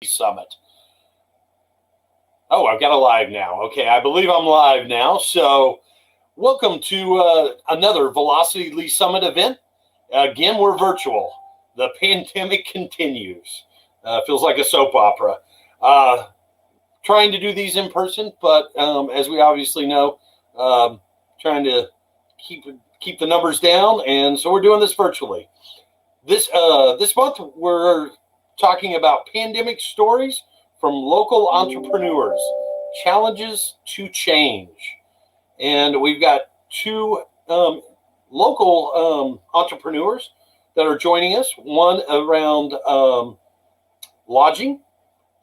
Summit. Oh, I've got a live now. Okay, I believe I'm live now. So welcome to another Velocity Lead Summit event. Again, we're virtual. The pandemic continues. Feels like a soap opera. Trying to do these in person, but as we obviously know, trying to keep the numbers down, and so we're doing this virtually. This month, we're talking about pandemic stories from local entrepreneurs, challenges to change. And we've got two local entrepreneurs that are joining us, one around lodging,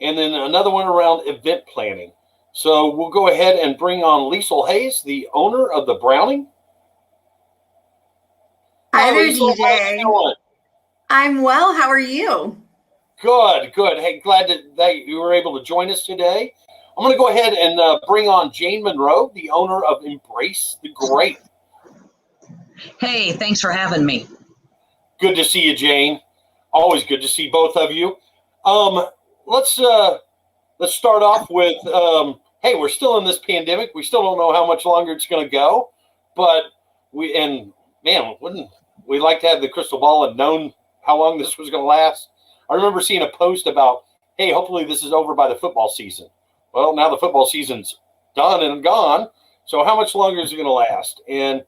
and then another one around event planning. So we'll go ahead and bring on Liesl Hayes, the owner of the Browning. Hi there, DJ. I'm well. How are you? Good. Hey, glad that you were able to join us today. I'm going to go ahead and bring on Jane Monroe, the owner of Embrace the Grape. Hey, thanks for having me. Good to see you, Jane. Always good to see both of you. Let's start off with, hey, we're still in this pandemic. We still don't know how much longer it's going to go, but wouldn't we like to have the crystal ball and known how long this was going to last? I remember seeing a post about, hey, hopefully this is over by the football season. Well, now the football season's done and gone. So how much longer is it going to last? And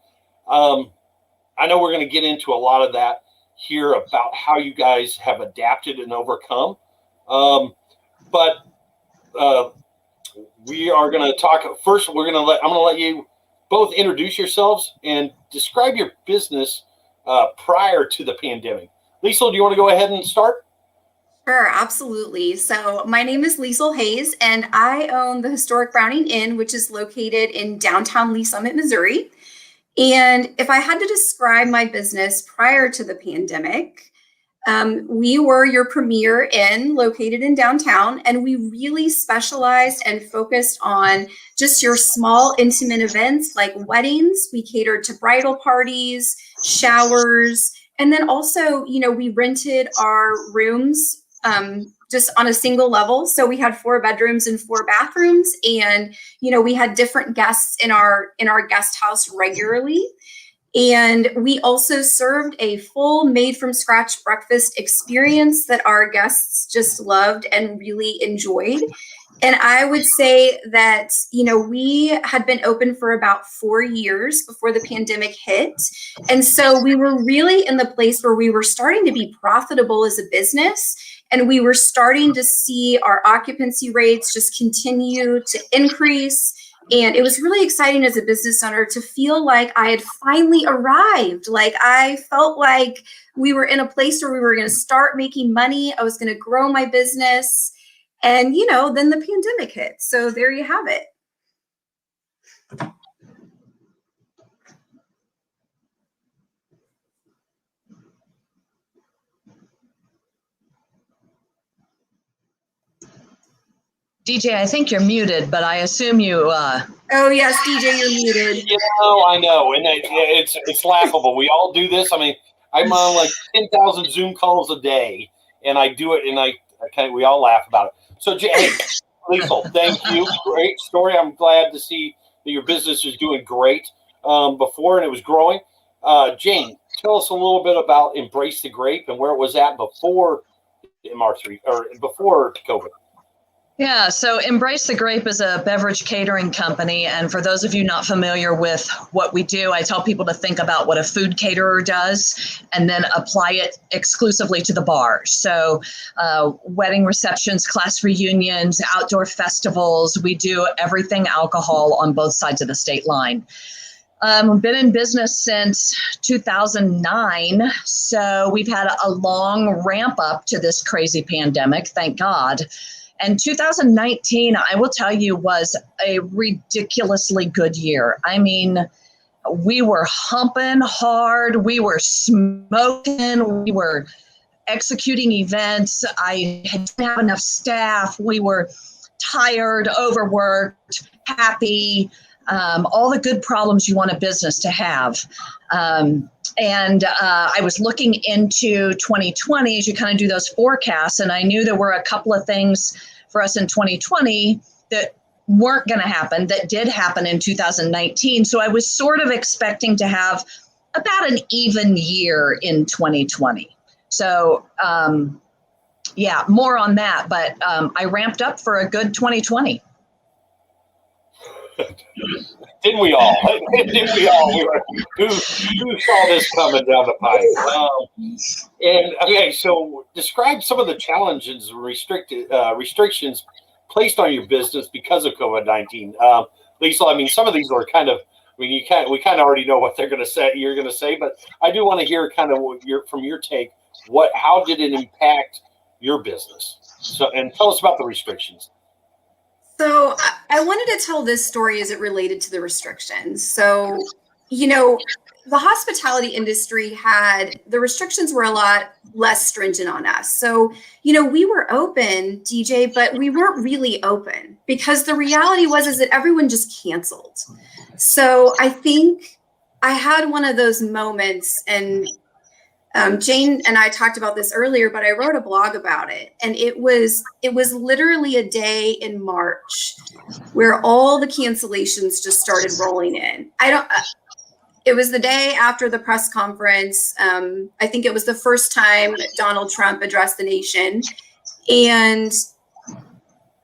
I know we're going to get into a lot of that here about how you guys have adapted and overcome. But we are going to talk first. I'm going to let you both introduce yourselves and describe your business prior to the pandemic. Liesl, do you want to go ahead and start? Sure, absolutely. So my name is Liesl Hayes, and I own the historic Browning Inn, which is located in downtown Lee Summit, Missouri. And if I had to describe my business prior to the pandemic, we were your premier inn located in downtown, and we really specialized and focused on just your small, intimate events like weddings. We catered to bridal parties, showers, and then also, we rented our rooms just on a single level. So we had 4 bedrooms and 4 bathrooms, and we had different guests in our guest house regularly. And we also served a full made from scratch breakfast experience that our guests just loved and really enjoyed. And I would say that, we had been open for about 4 years before the pandemic hit. And so we were really in the place where we were starting to be profitable as a business. And we were starting to see our occupancy rates just continue to increase. And it was really exciting as a business owner to feel like I had finally arrived. Like I felt like we were in a place where we were going to start making money. I was going to grow my business. And, then the pandemic hit. So there you have it. DJ, I think you're muted, but I assume you... Oh, yes, DJ, you're muted. I know. And it's laughable. We all do this. I mean, I'm on like 10,000 Zoom calls a day, and I do it, and we all laugh about it. So, hey, Liesl, thank you. Great story. I'm glad to see that your business is doing great before, and it was growing. Jane, tell us a little bit about Embrace the Grape and where it was at before MR3 or before COVID. Yeah, so Embrace the Grape is a beverage catering company. And for those of you not familiar with what we do, I tell people to think about what a food caterer does and then apply it exclusively to the bar. So wedding receptions, class reunions, outdoor festivals, we do everything alcohol on both sides of the state line. We've been in business since 2009, so we've had a long ramp up to this crazy pandemic, thank God. And 2019, I will tell you, was a ridiculously good year. I mean, we were humping hard, we were smoking, we were executing events. I didn't have enough staff. We were tired, overworked, happy, all the good problems you want a business to have. And I was looking into 2020 as you kind of do those forecasts, and I knew there were a couple of things for us in 2020 that weren't going to happen that did happen in 2019. So I was sort of expecting to have about an even year in 2020. So yeah, more on that, but I ramped up for a good 2020. Didn't we all? Didn't we all? Who saw this coming down the pipe? And okay, so describe some of the challenges, restrictions placed on your business because of COVID-19. Lisa, I mean, some of these are kind of, I mean, we kind of already know what they're going to say. You're going to say, but I do want to hear kind of from your take. How did it impact your business? So, and tell us about the restrictions. So I wanted to tell this story as it related to the restrictions. So, you know, the hospitality industry the restrictions were a lot less stringent on us. So, you know, we were open, DJ, but we weren't really open because the reality is that everyone just canceled. So I think I had one of those moments, and Jane and I talked about this earlier, but I wrote a blog about it, and it was literally a day in March where all the cancellations just started rolling in. It was the day after the press conference. I think it was the first time Donald Trump addressed the nation, and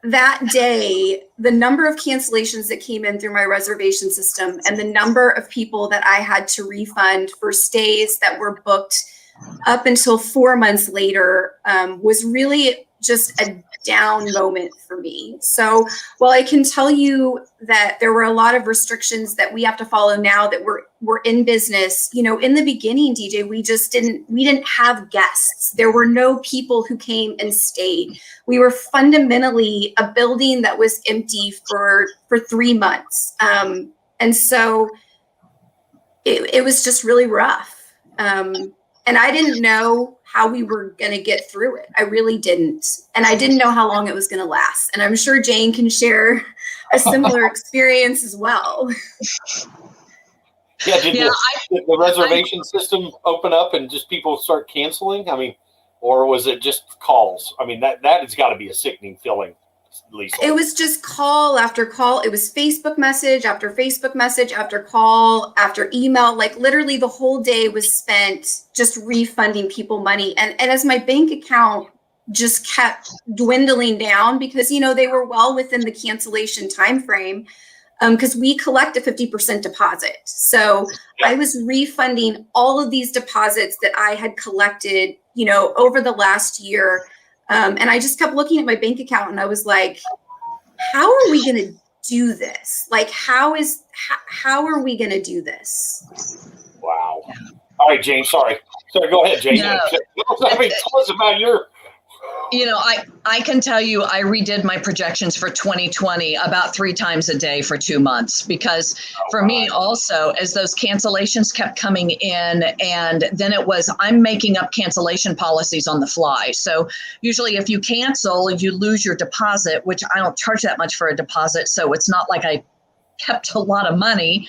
that day, the number of cancellations that came in through my reservation system and the number of people that I had to refund for stays that were booked up until 4 months later was really just a down moment for me. So while I can tell you that there were a lot of restrictions that we have to follow now that we're in business, you know, in the beginning, DJ, we didn't have guests. There were no people who came and stayed. We were fundamentally a building that was empty for 3 months. And so it was just really rough. And I didn't know how we were going to get through it. I really didn't. And I didn't know how long it was going to last. And I'm sure Jane can share a similar experience as well. Yeah, did the reservation system open up and just people start canceling? I mean, or was it just calls? I mean, that has got to be a sickening feeling, Lisa. It was just call after call. It was Facebook message after Facebook message after call after email. Like literally the whole day was spent just refunding people money. And as my bank account just kept dwindling down because, you know, they were well within the cancellation time frame because we collect a 50% deposit. So I was refunding all of these deposits that I had collected, you know, over the last year. And I just kept looking at my bank account and I was like, how are we going to do this? Like, how are we going to do this? Wow. All right, Jane, sorry, go ahead, Jane. No. Tell us about your... You know, I can tell you I redid my projections for 2020 about 3 times a day for 2 months because for me also, as those cancellations kept coming in, and then it was I'm making up cancellation policies on the fly. So usually if you cancel, you lose your deposit, which I don't charge that much for a deposit. So it's not like I kept a lot of money.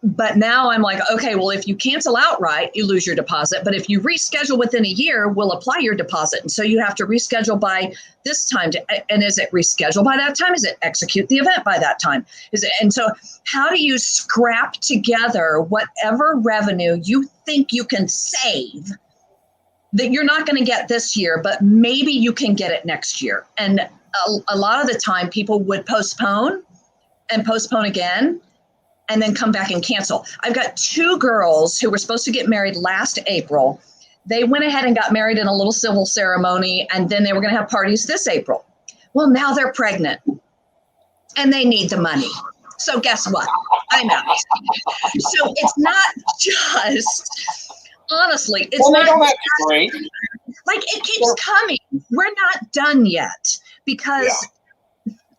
But now I'm like, okay, well, if you cancel outright, you lose your deposit. But if you reschedule within a year, we'll apply your deposit. And so you have to reschedule by this time. And is it reschedule by that time? Is it execute the event by that time? And so how do you scrap together whatever revenue you think you can save that you're not going to get this year, but maybe you can get it next year? And a lot of the time people would postpone and postpone again, and then come back and cancel. I've got 2 girls who were supposed to get married last April. They went ahead and got married in a little civil ceremony, and then they were going to have parties this April. Well, now they're pregnant, and they need the money. So guess what? I'm out. So it's not just, honestly, it's not great. Like it keeps coming. We're not done yet because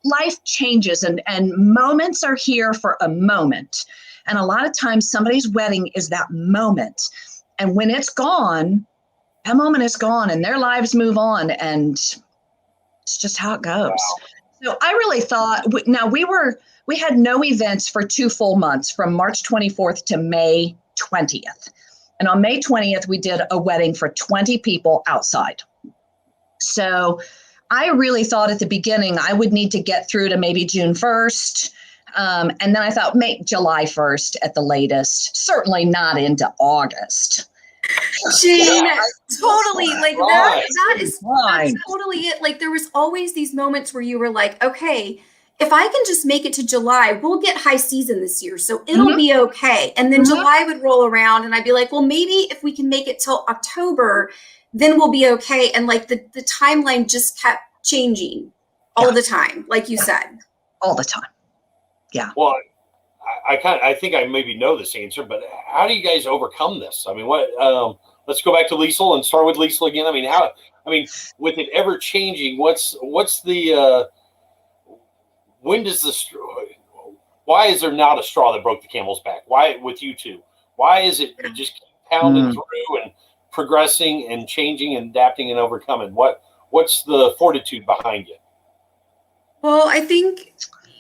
life changes and moments are here for a moment. And a lot of times somebody's wedding is that moment. And when it's gone, that moment is gone and their lives move on. And it's just how it goes. Wow. So I really thought, we had no events for 2 full months from March 24th to May 20th. And on May 20th, we did a wedding for 20 people outside. So I really thought at the beginning I would need to get through to maybe June 1st. And then I thought make July 1st at the latest, certainly not into August. Jane, totally. Like Right. that's totally it. Like there was always these moments where you were like, okay, if I can just make it to July, we'll get high season this year. So it'll be okay. And then July would roll around and I'd be like, well, maybe if we can make it till October, then we'll be okay. And like the timeline just kept changing all the time, like you said. All the time. Yeah. Well, I think I maybe know this answer, but how do you guys overcome this? I mean, what? Let's go back to Liesl and start with Liesl again. I mean, how? I mean, with it ever changing, what's the? When does the? Why is there not a straw that broke the camel's back? Why with you two? Why is it you just keep pounding through and progressing and changing and adapting and overcoming? What's the fortitude behind it? Well, I think,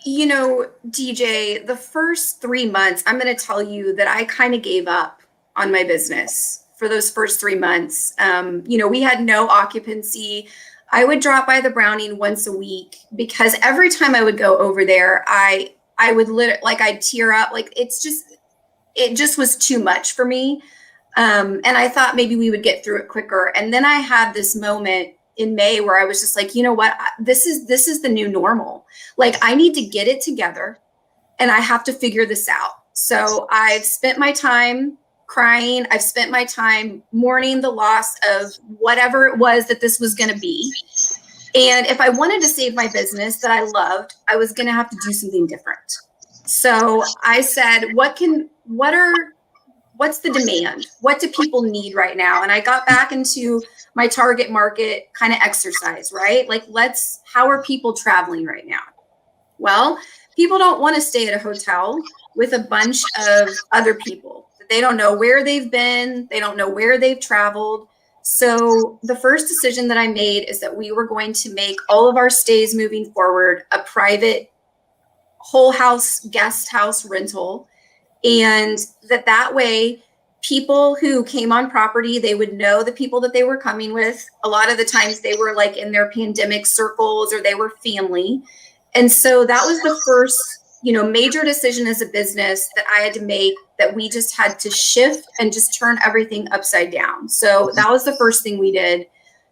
you know, DJ, the first 3 months, I'm going to tell you that I kind of gave up on my business for those first 3 months. You know, we had no occupancy. I would drop by the Browning once a week because every time I would go over there, I would I'd tear up. Like it just was too much for me. And I thought maybe we would get through it quicker. And then I had this moment in May where I was just like, you know what, this is the new normal. Like I need to get it together and I have to figure this out. So I've spent my time crying. I've spent my time mourning the loss of whatever it was that this was going to be. And if I wanted to save my business that I loved, I was going to have to do something different. So I said, what's the demand? What do people need right now? And I got back into my target market kind of exercise, right? Like, how are people traveling right now? Well, people don't want to stay at a hotel with a bunch of other people. They don't know where they've been. They don't know where they've traveled. So the first decision that I made is that we were going to make all of our stays moving forward a private whole house guest house rental. And that way, people who came on property, they would know the people that they were coming with. A lot of the times they were like in their pandemic circles or they were family. And so that was the first, you know, major decision as a business that I had to make, that we just had to shift and just turn everything upside down. So that was the first thing we did.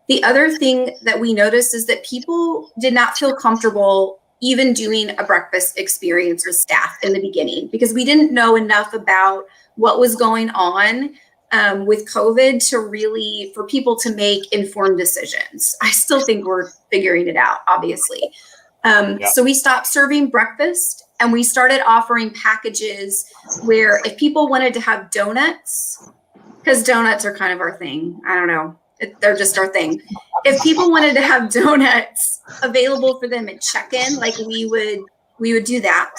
The other thing that we noticed is that people did not feel comfortable even doing a breakfast experience with staff in the beginning because we didn't know enough about what was going on with COVID for people to make informed decisions. I still think we're figuring it out, obviously. So we stopped serving breakfast and we started offering packages where if people wanted to have donuts, because donuts are kind of our thing. I don't know. They're just our thing. If people wanted to have donuts available for them at check-in, like we would do that.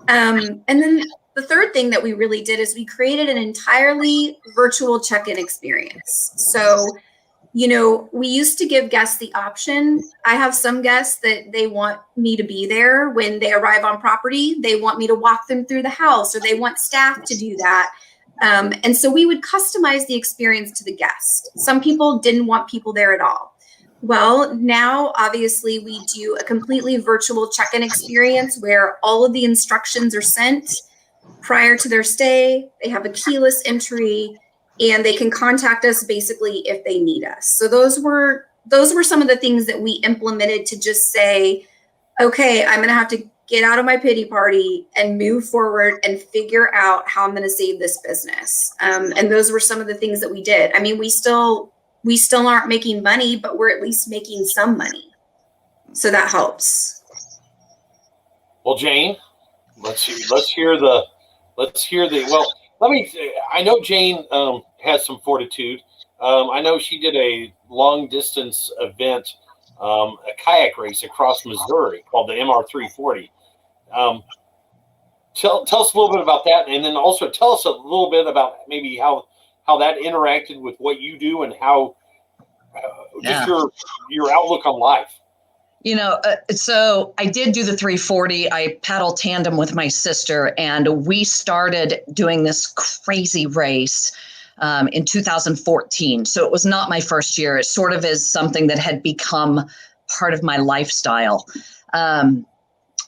And then the third thing that we really did is we created an entirely virtual check-in experience. So, you know, we used to give guests the option. I have some guests that they want me to be there when they arrive on property. They want me to walk them through the house, or they want staff to do that. And so we would customize the experience to the guest. Some people didn't want people there at all. Well, now obviously we do a completely virtual check-in experience where all of the instructions are sent prior to their stay. They have a keyless entry and they can contact us basically if they need us. So those were some of the things that we implemented to just say, okay, I'm going to have to get out of my pity party and move forward and figure out how I'm going to save this business. And those were some of the things that we did. I mean, we still aren't making money, but we're at least making some money. So that helps. Well, Jane, let's hear the, I know Jane has some fortitude. I know she did a long distance event, a kayak race across Missouri called the MR340. Tell us a little bit about that, and then also tell us a little bit about maybe how that interacted with what you do and how just your outlook on life. You know, so I did do the 340. I paddle tandem with my sister, and we started doing this crazy race in 2014. So it was not my first year. It sort of is something that had become part of my lifestyle.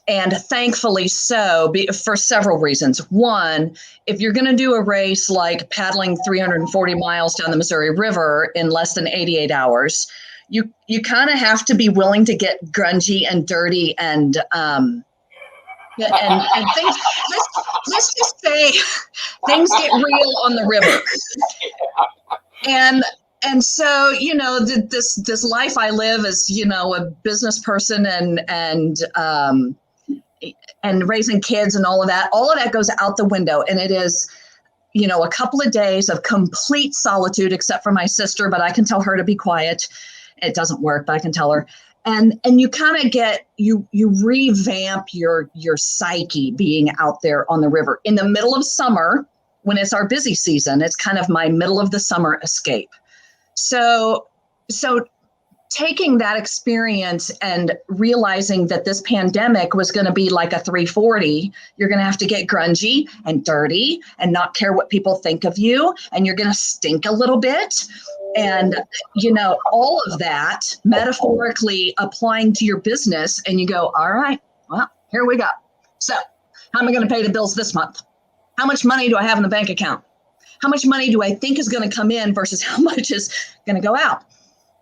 And thankfully so, for several reasons. One, if you're going to do a race like paddling 340 miles down the Missouri River in less than 88 hours, you kind of have to be willing to get grungy and dirty and things. Let's just say things get real on the river. And so, this life I live as, a business person and raising kids and all of that goes out the window. And it is, a couple of days of complete solitude, except for my sister, but I can tell her to be quiet. It doesn't work, but I can tell her. And you kind of you revamp your psyche being out there on the river in the middle of summer when it's our busy season. It's kind of my middle of the summer escape. So taking that experience and realizing that this pandemic was going to be like a 340, you're going to have to get grungy and dirty and not care what people think of you. And you're going to stink a little bit. And, all of that metaphorically applying to your business. And you go, all right, well, here we go. So how am I going to pay the bills this month? How much money do I have in the bank account? How much money do I think is going to come in versus how much is going to go out?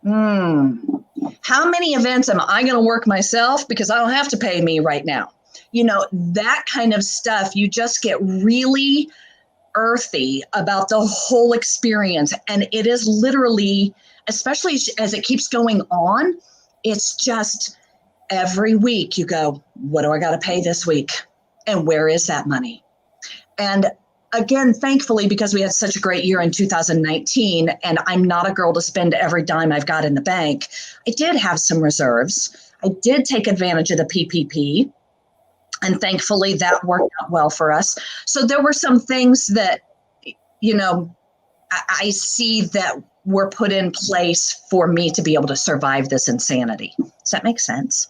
How many events am I going to work myself because I don't have to pay me right now? That kind of stuff, you just get really earthy about the whole experience. And it is literally, especially as it keeps going on, it's just every week you go, what do I got to pay this week? And where is that money? And again, thankfully, because we had such a great year in 2019, and I'm not a girl to spend every dime I've got in the bank, I did have some reserves. I did take advantage of the PPP, and thankfully that worked out well for us. So there were some things that, I see that were put in place for me to be able to survive this insanity. Does that make sense?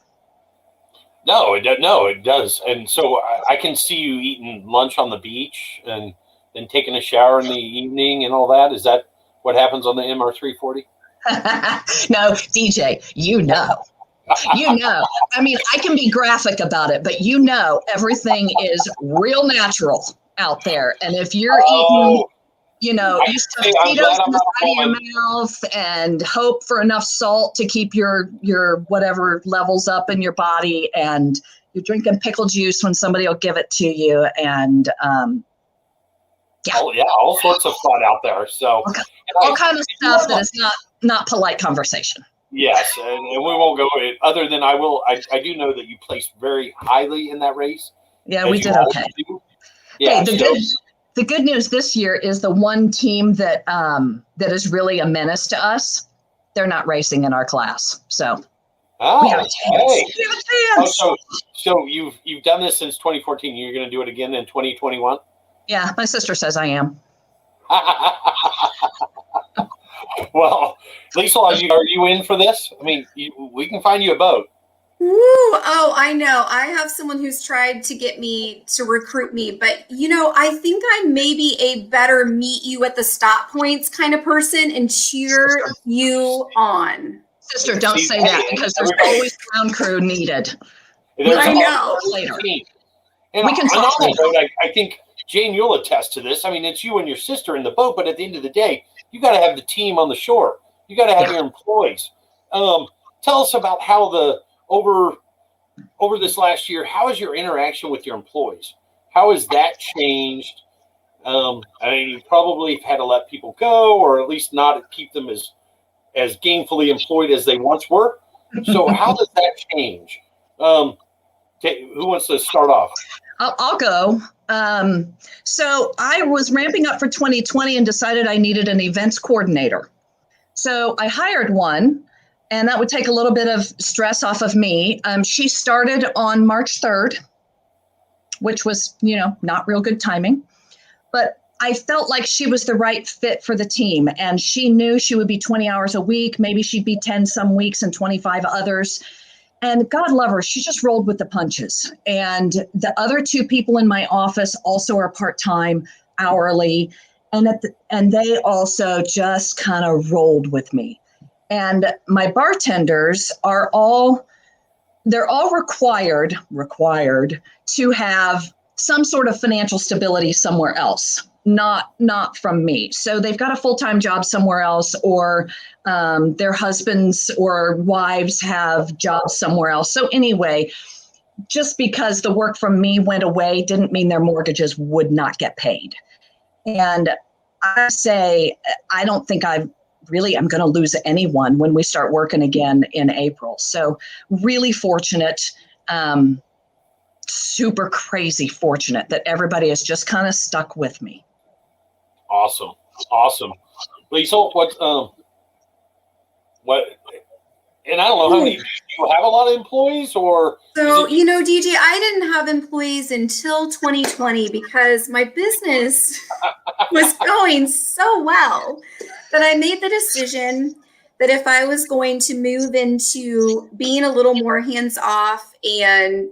No, it does. And so I can see you eating lunch on the beach and then taking a shower in the evening and all that. Is that what happens on the MR340? No, DJ, I mean, I can be graphic about it, but everything is real natural out there. And if you're eating, you stuff Cheetos in the side of your mouth and hope for enough salt to keep your whatever levels up in your body, and you're drinking pickle juice when somebody will give it to you, and all sorts of fun out there. So all kind of stuff that is not polite conversation. Yes, and we won't go other than I do know that you placed very highly in that race. Yeah, we did okay. Yeah, hey, the good news this year is the one team that is really a menace to us, they're not racing in our class. So we have a chance. Hey. We have a chance. So you've done this since 2014. You're going to do it again in 2021? Yeah, my sister says I am. Well, Lisa, are you in for this? I mean, we can find you a boat. Woo! Oh, I know. I have someone who's tried to get me to recruit me, but I think I'm maybe a better meet you at the stop points kind of person and cheer you on. Sister, don't say that, because there's always ground crew needed. I know. Later. And we can talk later. I think, Jane, you'll attest to this. I mean, it's you and your sister in the boat, but at the end of the day, you got to have the team on the shore. You got to have your employees. Tell us about how over this last year, how has your interaction with your employees? How has that changed? I mean, you probably had to let people go, or at least not keep them as gainfully employed as they once were. So how does that change? Who wants to start off? I'll go. So I was ramping up for 2020 and decided I needed an events coordinator. So I hired one, and that would take a little bit of stress off of me. She started on March 3rd, which was, not real good timing, but I felt like she was the right fit for the team, and she knew she would be 20 hours a week. Maybe she'd be 10 some weeks and 25 others. And God love her, she just rolled with the punches. And the other two people in my office also are part-time, hourly. and they also just kind of rolled with me. And my bartenders are all required to have some sort of financial stability somewhere else, not from me. So they've got a full-time job somewhere else, or their husbands or wives have jobs somewhere else. So anyway, just because the work from me went away didn't mean their mortgages would not get paid. And I say, I don't think I'm going to lose anyone when we start working again in April. So really fortunate, super crazy fortunate that everybody has just kind of stuck with me. Awesome. Lisa, and I don't know how many, do you have a lot of employees or? So, DJ, I didn't have employees until 2020 because my business was going so well that I made the decision that if I was going to move into being a little more hands-off and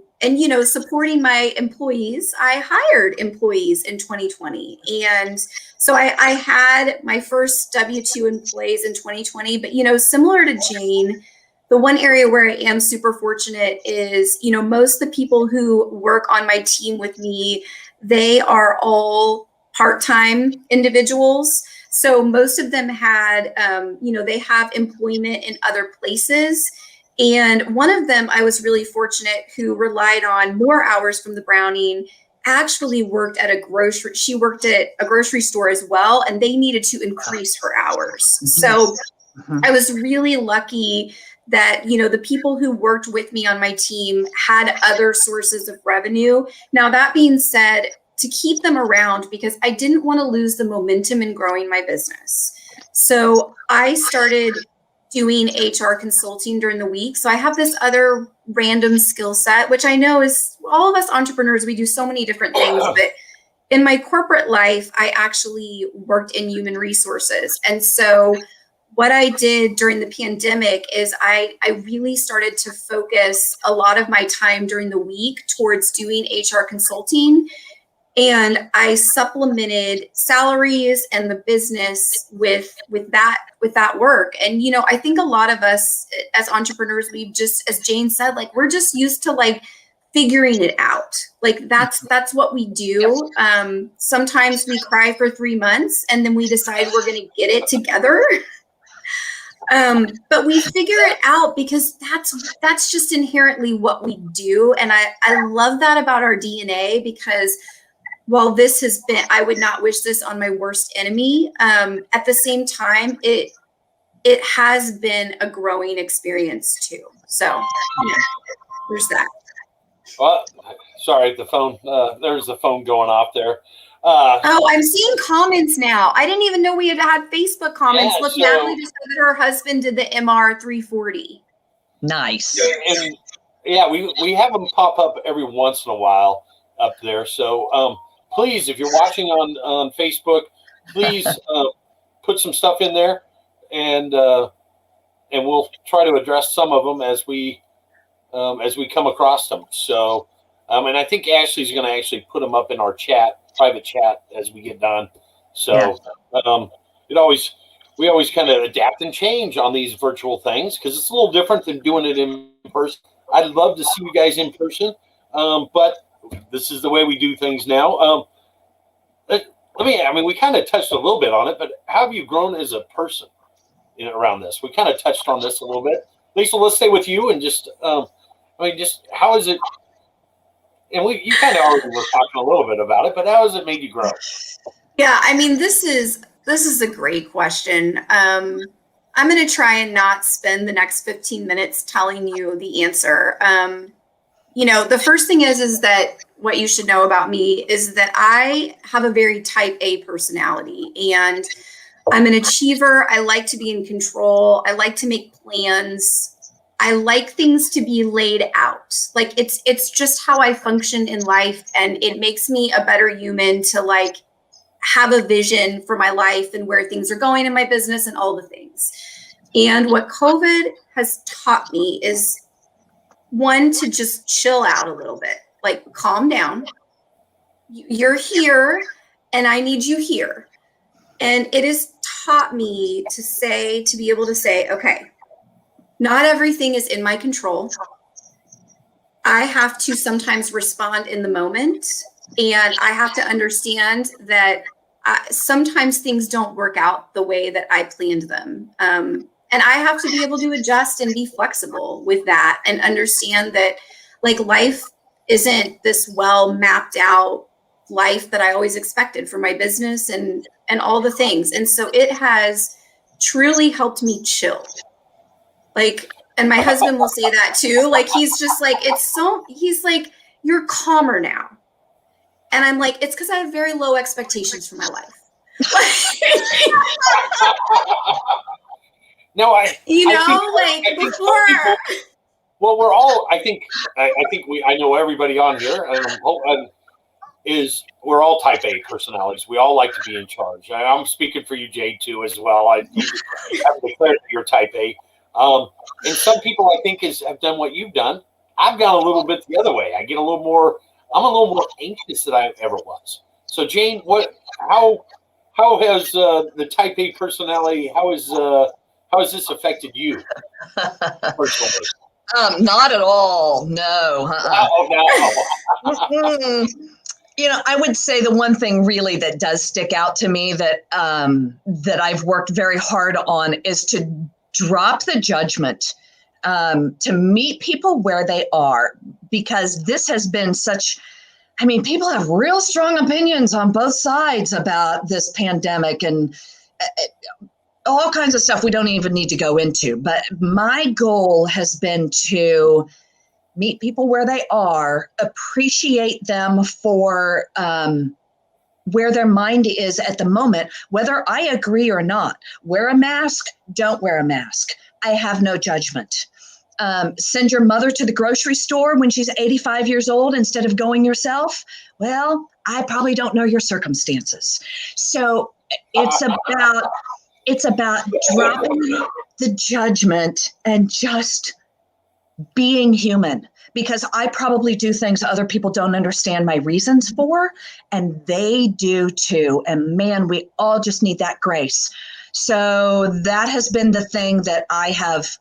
supporting my employees, I hired employees in 2020. And so I had my first W-2 employees in 2020, but, similar to Jane, the one area where I am super fortunate is, most of the people who work on my team with me, they are all part-time individuals. So most of them had, they have employment in other places. And one of them, I was really fortunate, who relied on more hours from the Browning, actually worked at a grocery store as well. And they needed to increase her hours. So I was really lucky that, the people who worked with me on my team had other sources of revenue. Now, that being said, to keep them around, because I didn't want to lose the momentum in growing my business. So I started doing HR consulting during the week. So I have this other random skill set, which I know is all of us entrepreneurs, we do so many different things, but in my corporate life, I actually worked in human resources. And so what I did during the pandemic is I really started to focus a lot of my time during the week towards doing HR consulting. And I supplemented salaries and the business with that work. And, I think a lot of us as entrepreneurs, we've just, as Jane said, we're just used to figuring it out. That's what we do. Sometimes we cry for 3 months and then we decide we're going to get it together. But we figure it out because that's just inherently what we do. And I love that about our DNA, because while this has been, I would not wish this on my worst enemy. At the same time, it has been a growing experience too. So there's that. Well, sorry, the phone, there's the phone going off there. I'm seeing comments now. I didn't even know we had Facebook comments. Look, Natalie just said that her husband did the MR 340. Nice. And we have them pop up every once in a while up there. So please, if you're watching on Facebook, please put some stuff in there, and we'll try to address some of them as we come across them. So, and I think Ashley's going to actually put them up in our private chat as we get done. So we always kind of adapt and change on these virtual things because it's a little different than doing it in person. I'd love to see you guys in person, but this is the way we do things now. We kind of touched a little bit on it, but how have you grown as a person around this? We kind of touched on this a little bit. Lisa, let's stay with you and just how is it? And you kind of already were talking a little bit about it, but how has it made you grow? Yeah, this is a great question. I'm going to try and not spend the next 15 minutes telling you the answer. The first thing is that what you should know about me is that I have a very type A personality, and I'm an achiever. I like to be in control. I like to make plans. I like things to be laid out. It's just how I function in life, and it makes me a better human to have a vision for my life and where things are going in my business and all the things. And what COVID has taught me is, one, to just chill out a little bit, calm down. You're here and I need you here. And it has taught me to be able to say, okay, not everything is in my control. I have to sometimes respond in the moment, and I have to understand that sometimes things don't work out the way that I planned them. And I have to be able to adjust and be flexible with that and understand that like life isn't this well mapped out life that I always expected for my business and all the things. And so it has truly helped me chill. Like, and my husband will say that too. Like, he's just like, he's like, you're calmer now. And I'm like, it's because I have very low expectations for my life. No, I before. Well, we're all. I think I know everybody on here, and we're all Type A personalities. We all like to be in charge. I'm speaking for you, Jade, too, as well. I have declared that you're Type A. And some people, I think, have done what you've done. I've gone a little bit the other way. I'm a little more anxious than I ever was. So, Jane, how has the Type A personality? How has this affected you personally? Not at all. No. No. I would say the one thing really that does stick out to me that I've worked very hard on is to drop the judgment, to meet people where they are, because this has been people have real strong opinions on both sides about this pandemic and all kinds of stuff we don't even need to go into. But my goal has been to meet people where they are, appreciate them for where their mind is at the moment, whether I agree or not. Wear a mask, don't wear a mask. I have no judgment. Send your mother to the grocery store when she's 85 years old instead of going yourself. Well, I probably don't know your circumstances. So it's about dropping the judgment and just being human, because I probably do things other people don't understand my reasons for, and they do too. And man, we all just need that grace. So that has been the thing that I have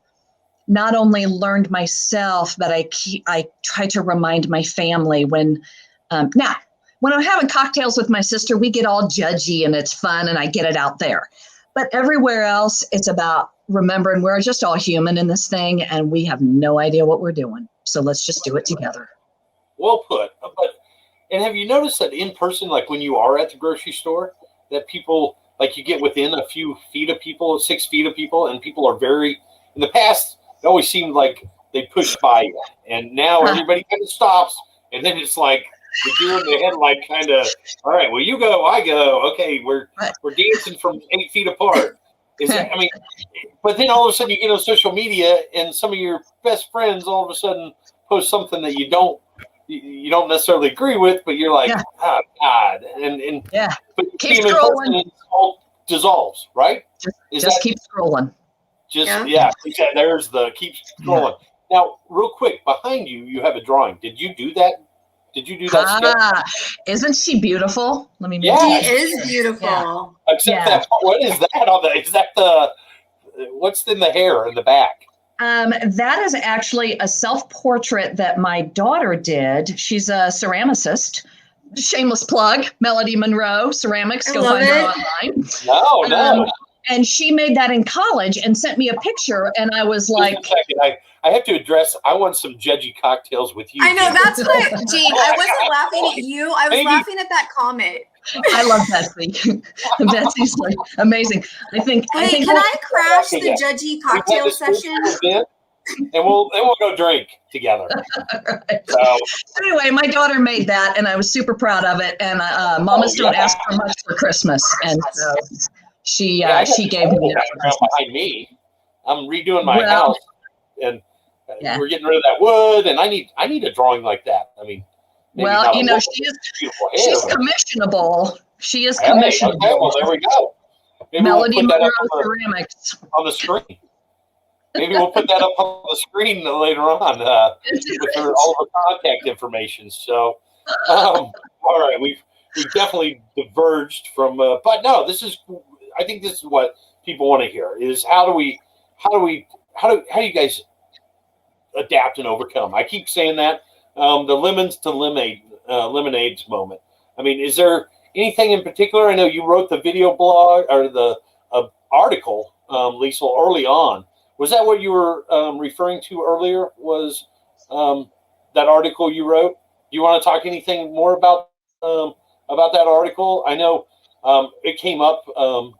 not only learned myself, but I try to remind my family when I'm having cocktails with my sister, we get all judgy and it's fun and I get it out there. But everywhere else, it's about remembering we're just all human in this thing and we have no idea what we're doing. So let's just do it together. Well put. And have you noticed that in person, like when you are at the grocery store, that people, like you get within a few feet of people, 6 feet of people, and people are in the past, it always seemed like they pushed by you. And now everybody kind of stops. And then it's like the deer in the headlight kind of, all right, well, you go, I go. Okay, we're dancing from 8 feet apart. But then all of a sudden you get on social media and some of your best friends all of a sudden post something that you don't necessarily agree with, but you're like, oh God, and but keep scrolling. It all dissolves, right? Just keep scrolling. There's the keep scrolling. Yeah. Now, real quick, behind you have a drawing. Did you do that? Isn't she beautiful? Let me. She is beautiful. Yeah. Except that. What is that? Is that what's in the hair in the back? That is actually a self-portrait that my daughter did. She's a ceramicist. Shameless plug, Melody Monroe Ceramics. Go find her online. No. And she made that in college and sent me a picture, and I was like, I have to address, I want some judgy cocktails with you. I know, that's what, Jane, I wasn't laughing at you. I was laughing at that comment. I love Betsy. Betsy's like amazing. Can I crash the judgy cocktail session? And we'll go drink together. Right. So anyway, my daughter made that, and I was super proud of it. And mamas don't ask for much for Christmas, and so she gave me that behind me. I'm redoing my house, and we're getting rid of that wood, and I need a drawing like that. I mean, she's commissionable. She is commissionable. Okay, well, there we go. Maybe Melody Monroe Ceramics on the screen. Maybe we'll put that up on the screen later on with all the contact information. So, all right, we definitely diverged from. But no, I think this is what people want to hear: is how do you guys adapt and overcome? I keep saying that the lemons to lemonades moment. I mean, is there anything in particular? I know you wrote the video blog or the article, Lisa, early on. Was that what you were referring to earlier? Was that article you wrote? Do you want to talk anything more about that article? I know it came up.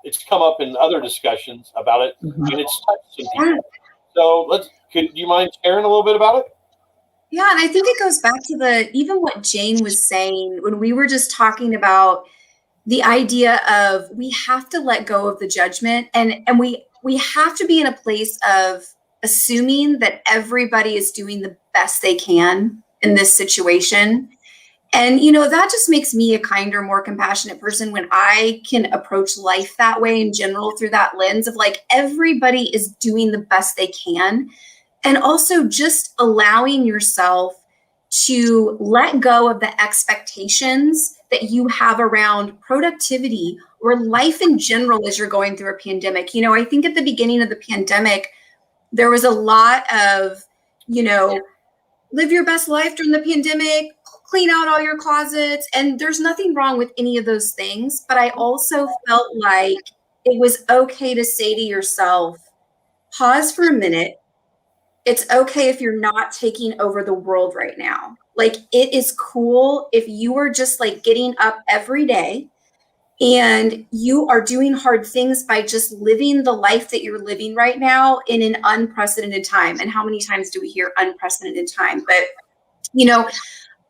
It's come up in other discussions about it, and it's touched some people. So do you mind sharing a little bit about it? Yeah, and I think it goes back to even what Jane was saying when we were just talking about the idea of we have to let go of the judgment, and we have to be in a place of assuming that everybody is doing the best they can in this situation. And, that just makes me a kinder, more compassionate person when I can approach life that way in general through that lens of like, everybody is doing the best they can. And also just allowing yourself to let go of the expectations that you have around productivity or life in general as you're going through a pandemic. I think at the beginning of the pandemic, there was a lot of, live your best life during the pandemic, clean out all your closets. And there's nothing wrong with any of those things. But I also felt like it was okay to say to yourself, pause for a minute. It's okay if you're not taking over the world right now. Like, it is cool if you are just like getting up every day and you are doing hard things by just living the life that you're living right now in an unprecedented time. And how many times do we hear unprecedented time? But,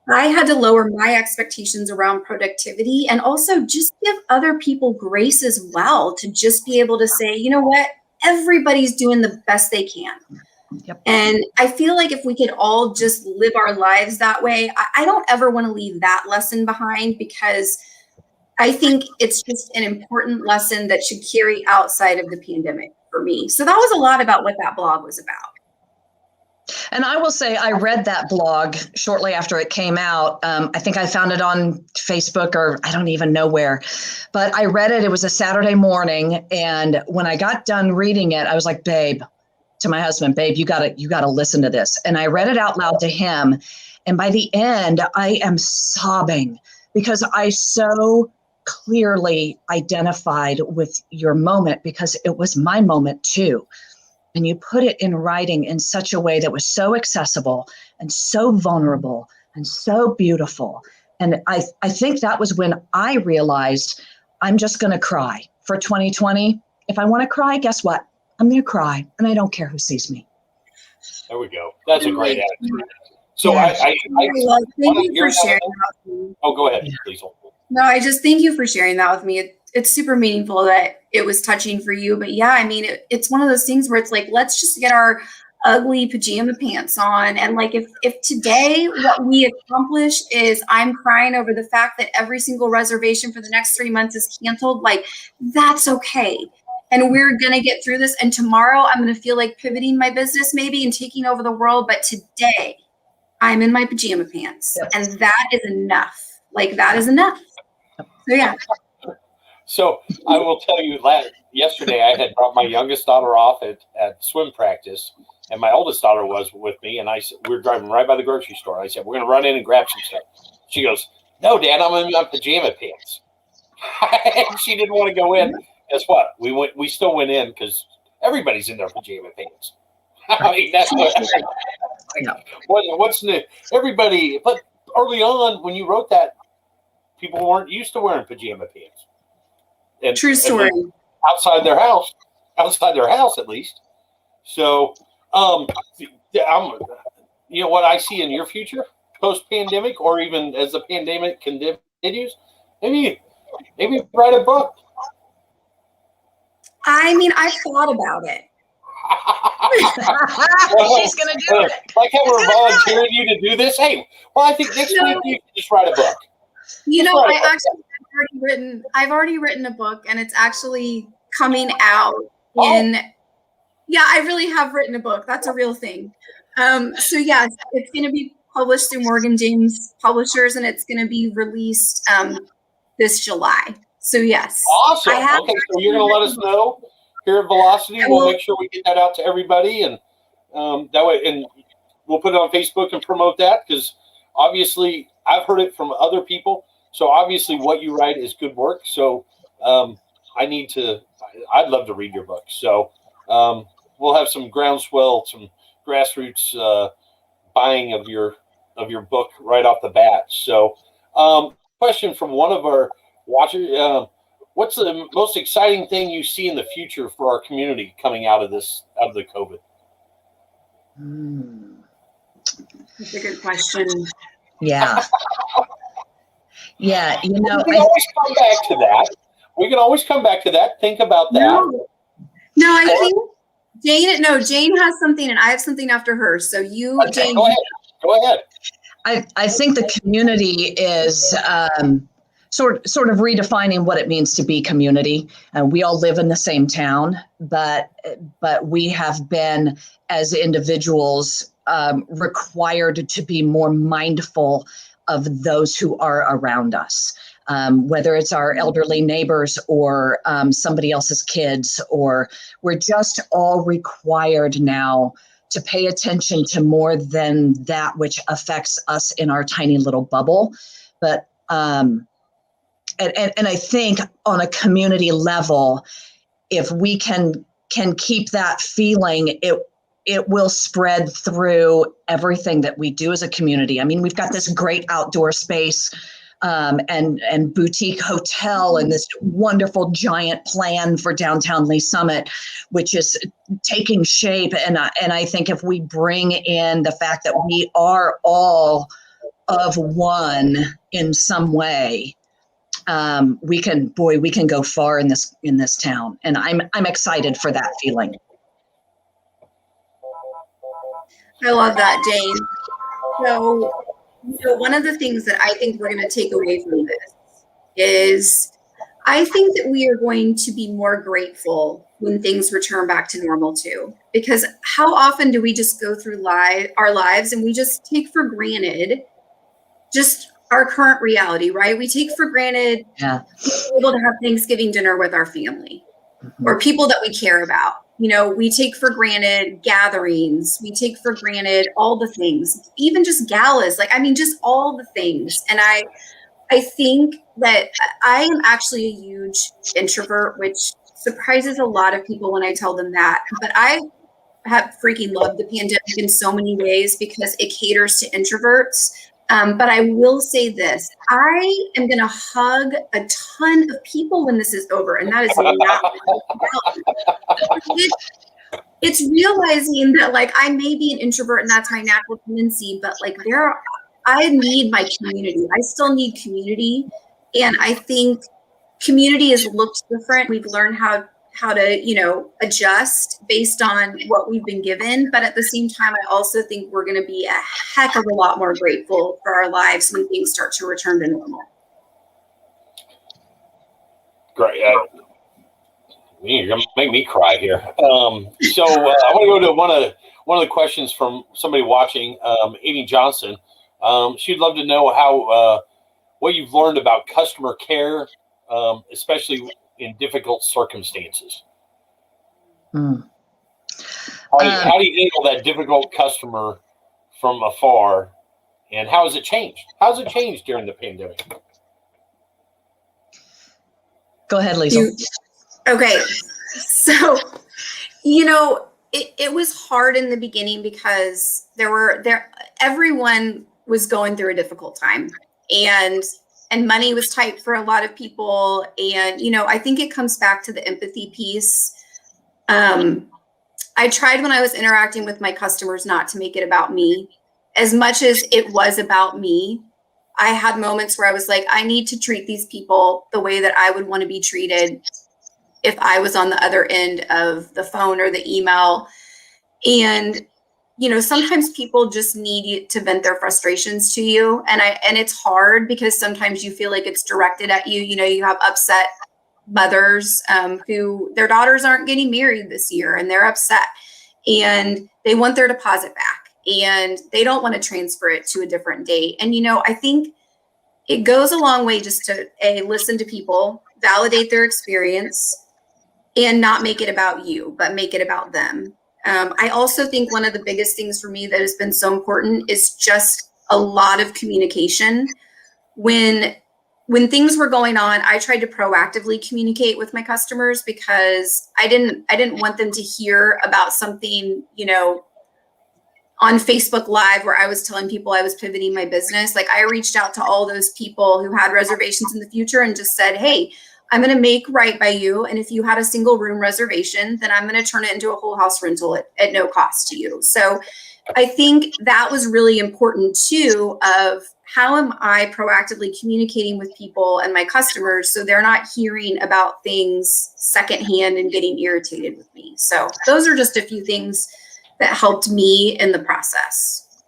I had to lower my expectations around productivity and also just give other people grace as well to just be able to say, you know what, everybody's doing the best they can. Yep. And I feel like if we could all just live our lives that way, I don't ever want to leave that lesson behind, because I think it's just an important lesson that should carry outside of the pandemic for me. So that was a lot about what that blog was about. And I will say I read that blog shortly after it came out. I think I found it on Facebook or I don't even know where, but I read it. It was a Saturday morning. And when I got done reading it, I was like, babe, to my husband, babe, you gotta listen to this. And I read it out loud to him. And by the end, I am sobbing because I so clearly identified with your moment, because it was my moment too. And you put it in writing in such a way that was so accessible and so vulnerable and so beautiful. And I think that was when I realized I'm just going to cry for 2020. If I want to cry, guess what? I'm going to cry, and I don't care who sees me. There we go. That's a great attitude. So Yeah. thank you for sharing that with me. Oh, go ahead, please. No, I just thank you for sharing that with me. It's super meaningful that it was touching for you. But yeah, I mean, it's one of those things where it's like, let's just get our ugly pajama pants on. And like, if today what we accomplished is I'm crying over the fact that every single reservation for the next 3 months is canceled, like, that's okay. And we're going to get through this. And tomorrow I'm going to feel like pivoting my business maybe and taking over the world. But today I'm in my pajama pants. Yep. And that is enough. Like, that is enough. So yeah. So I will tell you, yesterday I had brought my youngest daughter off at swim practice, and my oldest daughter was with me. And I said, we were driving right by the grocery store. I said, we're going to run in and grab some stuff. She goes, no, Dad, I'm in my pajama pants. She didn't want to go in. Guess what? We still went in because everybody's in their pajama pants. I mean, that's what's new. Everybody, but early on when you wrote that, people weren't used to wearing pajama pants. And, true story. Outside their house at least. So, you know what I see in your future post-pandemic, or even as the pandemic continues, maybe write a book. I mean, I've thought about it. She's going to do it. Like how we're volunteering you to do this. Hey, well, I think next week you can just write a book. I've already written a book, and it's actually coming out in. Yeah, I really have written a book. That's a real thing. So yes, it's going to be published through Morgan James Publishers, and it's going to be released this July. So yes. Awesome. I have Okay, so you're going to let us know here at Velocity. We'll make sure we get that out to everybody, and that way, and we'll put it on Facebook and promote that, because obviously I've heard it from other people. So obviously what you write is good work. So I'd love to read your book. So we'll have some groundswell, some grassroots buying of your book right off the bat. So question from one of our watchers, what's the most exciting thing you see in the future for our community coming out of the COVID? That's a good question. Yeah. Yeah. We can always come back to that. We can always come back to that. Think about that. No, I think Jane has something, and I have something after her. So you, okay, Jane. Go ahead. I think the community is sort of redefining what it means to be community. We all live in the same town, but we have been, as individuals, required to be more mindful of those who are around us, whether it's our elderly neighbors or somebody else's kids, or we're just all required now to pay attention to more than that which affects us in our tiny little bubble. But and I think on a community level, if we can keep that feeling, it will spread through everything that we do as a community. I mean, we've got this great outdoor space and boutique hotel and this wonderful giant plan for downtown Lee Summit, which is taking shape. And I think if we bring in the fact that we are all of one in some way, we can go far in this town. And I'm excited for that feeling. I love that, Jane. So one of the things that I think we're going to take away from this is I think that we are going to be more grateful when things return back to normal too. Because how often do we just go through our lives and we just take for granted just our current reality, right? We take for granted being able to have Thanksgiving dinner with our family or people that we care about. We take for granted gatherings. We take for granted all the things, even just galas, just all the things. And I think that I am actually a huge introvert, which surprises a lot of people when I tell them that. But I have freaking loved the pandemic in so many ways because it caters to introverts. But I will say this, I am going to hug a ton of people when this is over. And that is not it's realizing that I may be an introvert and that's my natural tendency, but I need my community. I still need community. And I think community has looked different. We've learned how to, adjust based on what we've been given. But at the same time, I also think we're going to be a heck of a lot more grateful for our lives when things start to return to normal. Great. You're going to make me cry here. So I want to go to one of the questions from somebody watching, Amy Johnson. She'd love to know how what you've learned about customer care, especially in difficult circumstances. How do you handle that difficult customer from afar, and how has it changed? How's it changed during the pandemic? Go ahead, Lisa. Okay, so it was hard in the beginning because everyone was going through a difficult time, and money was tight for a lot of people. And, I think it comes back to the empathy piece. I tried when I was interacting with my customers not to make it about me as much as it was about me. I had moments where I was like, I need to treat these people the way that I would want to be treated if I was on the other end of the phone or the email. And sometimes people just need to vent their frustrations to you. And it's hard because sometimes you feel like it's directed at you. You have upset mothers who their daughters aren't getting married this year and they're upset and they want their deposit back and they don't want to transfer it to a different date. And, I think it goes a long way just to listen to people, validate their experience, and not make it about you, but make it about them. I also think one of the biggest things for me that has been so important is just a lot of communication. When things were going on, I tried to proactively communicate with my customers because I didn't want them to hear about something, on Facebook Live where I was telling people I was pivoting my business. Like, I reached out to all those people who had reservations in the future and just said, hey, I'm going to make right by you. And if you had a single room reservation, then I'm going to turn it into a whole house rental at no cost to you. So I think that was really important too, of how am I proactively communicating with people and my customers so they're not hearing about things secondhand and getting irritated with me. So those are just a few things that helped me in the process.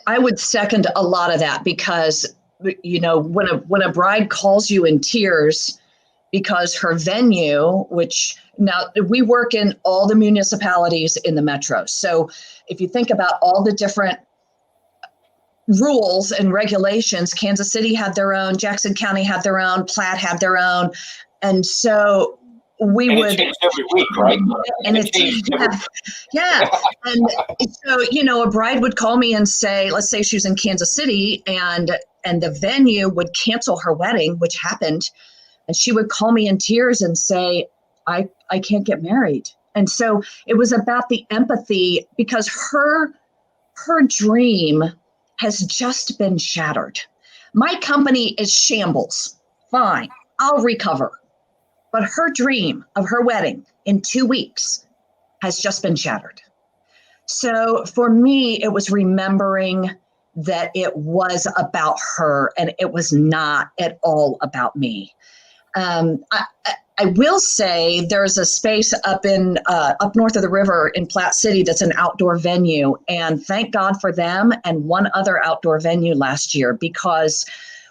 I would second a lot of that because, when a bride calls you in tears because her venue, which now we work in all the municipalities in the metro. So if you think about all the different rules and regulations, Kansas City had their own, Jackson County had their own, Platte had their own. And so it changed every week, right? And it changed yeah. And so, a bride would call me and say, let's say she was in Kansas City and the venue would cancel her wedding, which happened. And she would call me in tears and say, I can't get married. And so it was about the empathy because her dream has just been shattered. My company is shambles. Fine, I'll recover. But her dream of her wedding in 2 weeks has just been shattered. So for me, it was remembering that it was about her and it was not at all about me. I will say there's a space up north of the river in Platte City that's an outdoor venue, and thank God for them and one other outdoor venue last year, because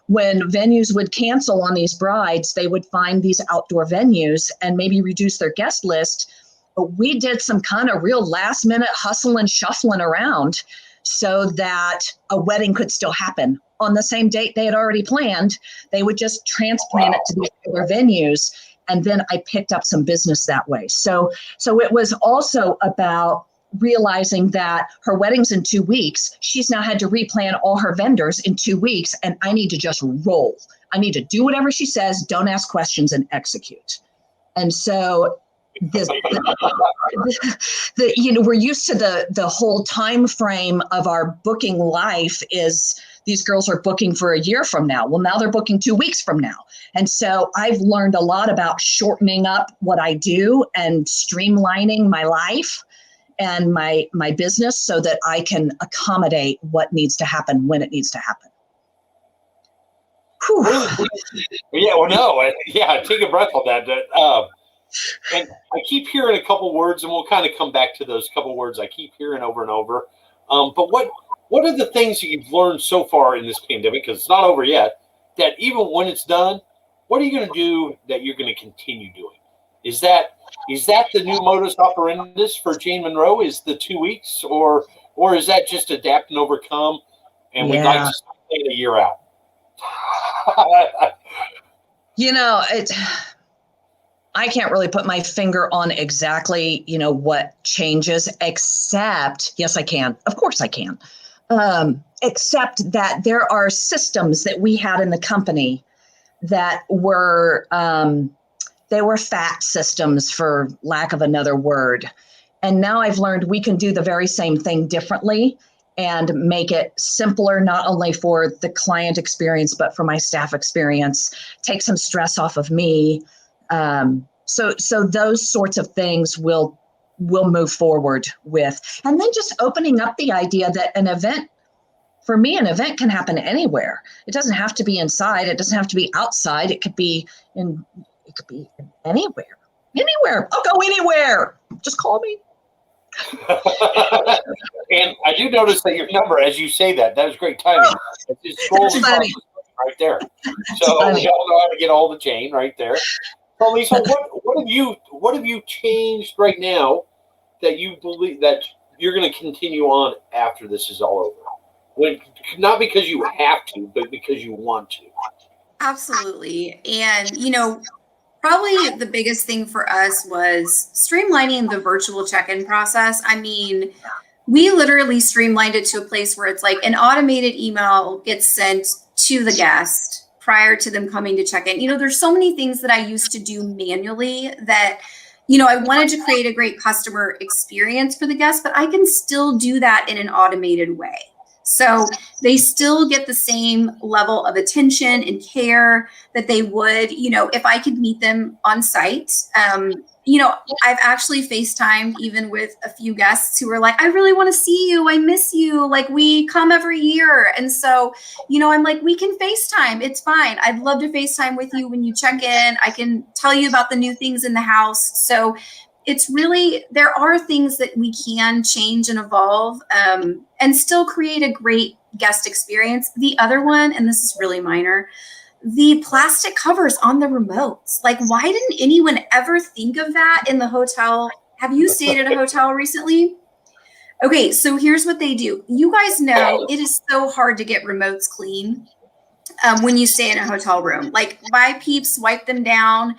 when venues would cancel on these brides, they would find these outdoor venues and maybe reduce their guest list. But we did some kind of real last minute hustle and shuffling around so that a wedding could still happen on the same date they had already planned. They would just transplant it to these other venues. And then I picked up some business that way. So it was also about realizing that her wedding's in 2 weeks. She's now had to replan all her vendors in 2 weeks, and I need to just roll. I need to do whatever she says, don't ask questions, and execute. And so we're used to the whole time frame of our booking life is these girls are booking for a year from now. Well, now they're booking 2 weeks from now. And so I've learned a lot about shortening up what I do and streamlining my life and my business so that I can accommodate what needs to happen when it needs to happen. Yeah, well, no. Yeah, take a breath on that. And I keep hearing a couple words, and we'll kind of come back to those couple words I keep hearing over and over. But what are the things that you've learned so far in this pandemic, because it's not over yet, that even when it's done, what are you going to do that you're going to continue doing? Is that the new modus operandi for Jane Monroe? Is the 2 weeks, or is that just adapt and overcome? And we'd like to plan a year out. I can't really put my finger on exactly, what changes, except, yes, I can. Of course I can. Except that there are systems that we had in the company that were, they were fat systems, for lack of another word. And now I've learned we can do the very same thing differently and make it simpler, not only for the client experience, but for my staff experience, take some stress off of me. So those sorts of things will move forward with. And then just opening up the idea that an event can happen anywhere. It doesn't have to be inside. It doesn't have to be outside. It could be anywhere. I'll go anywhere. Just call me. And I do notice that your number, as you say that is great timing. It just scrolls across right there. So we all know how to get all the Jane right there. So Lisa, what have you changed right now that you believe that you're going to continue on after this is all over? when not because you have to, but because you want to. Absolutely. And, probably the biggest thing for us was streamlining the virtual check-in process. I mean, we literally streamlined it to a place where it's like an automated email gets sent to the guest prior to them coming to check in. There's so many things that I used to do manually that, I wanted to create a great customer experience for the guests, but I can still do that in an automated way. So they still get the same level of attention and care that they would, if I could meet them on site. I've actually FaceTimed even with a few guests who are like, I really want to see you. I miss you. Like, we come every year. And so, I'm like, we can FaceTime. It's fine. I'd love to FaceTime with you when you check in. I can tell you about the new things in the house. So it's really, there are things that we can change and evolve and still create a great guest experience. The other one, and this is really minor, the plastic covers on the remotes. Like, why didn't anyone ever think of that in the hotel? Have you stayed at a hotel recently? Okay, so here's what they do. You guys know it is so hard to get remotes clean when you stay in a hotel room. Like, my peeps wipe them down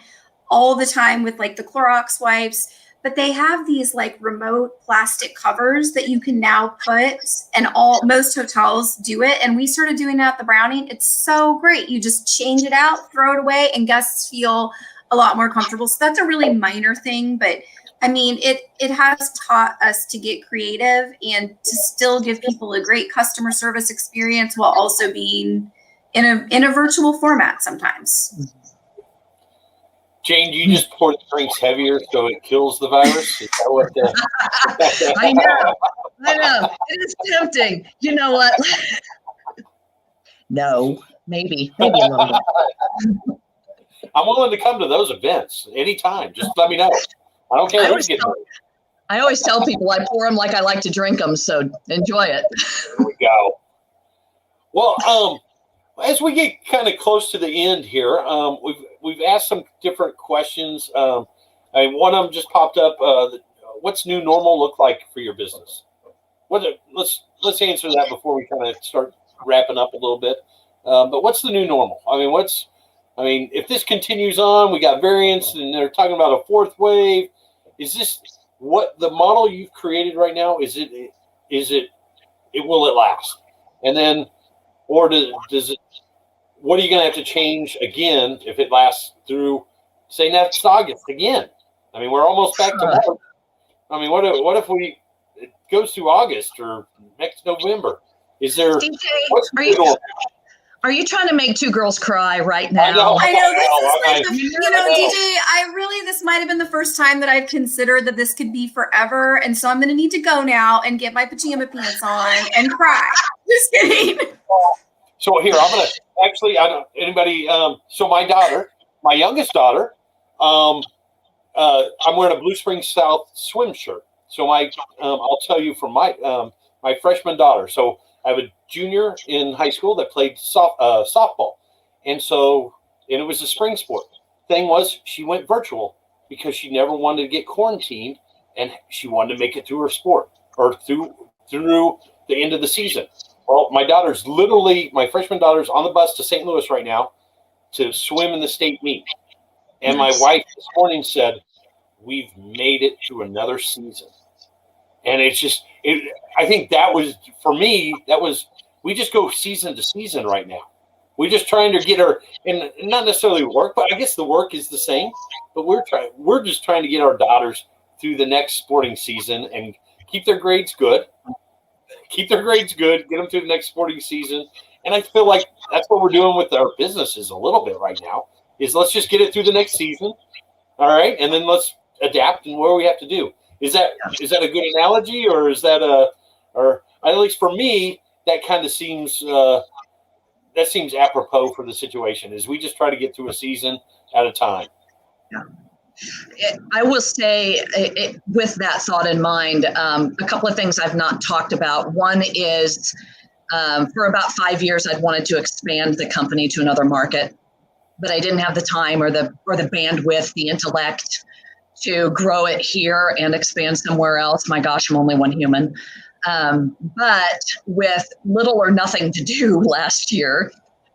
all the time with like the Clorox wipes, but they have these like remote plastic covers that you can now put, and most hotels do it. And we started doing that at the Browning. It's so great. You just change it out, throw it away, and guests feel a lot more comfortable. So that's a really minor thing, but I mean, it has taught us to get creative and to still give people a great customer service experience while also being in a virtual format sometimes. Jane, do you just pour the drinks heavier so it kills the virus? Is that what I know. It is tempting. You know what? No, maybe a little bit. I'm willing to come to those events anytime. Just let me know. I don't care who's getting it. I always tell people I pour them like I like to drink them, so enjoy it. There we go. Well, as we get kind of close to the end here, we've asked some different questions. One of them just popped up. What's new normal look like for your business? Let's answer that before we kind of start wrapping up a little bit. But what's the new normal? I mean, if this continues on, we got variants, and they're talking about a fourth wave. Is this what the model you've created right now? Will it last? And then, or does it? What are you going to have to change again if it lasts through, say, next August again? I mean, we're almost back to March. I mean, what if it goes through August or next November? Is there? DJ, are you trying to make two girls cry right now? I know. DJ, this might have been the first time that I've considered that this could be forever. And so I'm going to need to go now and get my pajama pants on and cry. Just kidding. So here, I'm going to actually, I don't, anybody, so my youngest daughter, I'm wearing a Blue Springs South swim shirt. So I'll tell you from my freshman daughter. So I have a junior in high school that played softball. And it was a spring sport. Thing was, she went virtual because she never wanted to get quarantined, and she wanted to make it through her sport or through the end of the season. Well, my freshman daughter's on the bus to St. Louis right now to swim in the state meet. And my wife this morning said, we've made it through another season. And it's just, I think that was, for me, we just go season to season right now. We're just trying to get her, and not necessarily work, but I guess the work is the same. But we're just trying to get our daughters through the next sporting season and keep their grades good. Get them through the next sporting season. And I feel like that's what we're doing with our businesses a little bit right now, is let's just get it through the next season. All right. And then let's adapt and what we have to do. Is that a good analogy, or is that or at least for me, that kind of seems apropos for the situation, is we just try to get through a season at a time. Yeah. I will say, with that thought in mind, a couple of things I've not talked about. One is, for about 5 years, I'd wanted to expand the company to another market, but I didn't have the time or the bandwidth, the intellect to grow it here and expand somewhere else. My gosh, I'm only one human. But with little or nothing to do last year,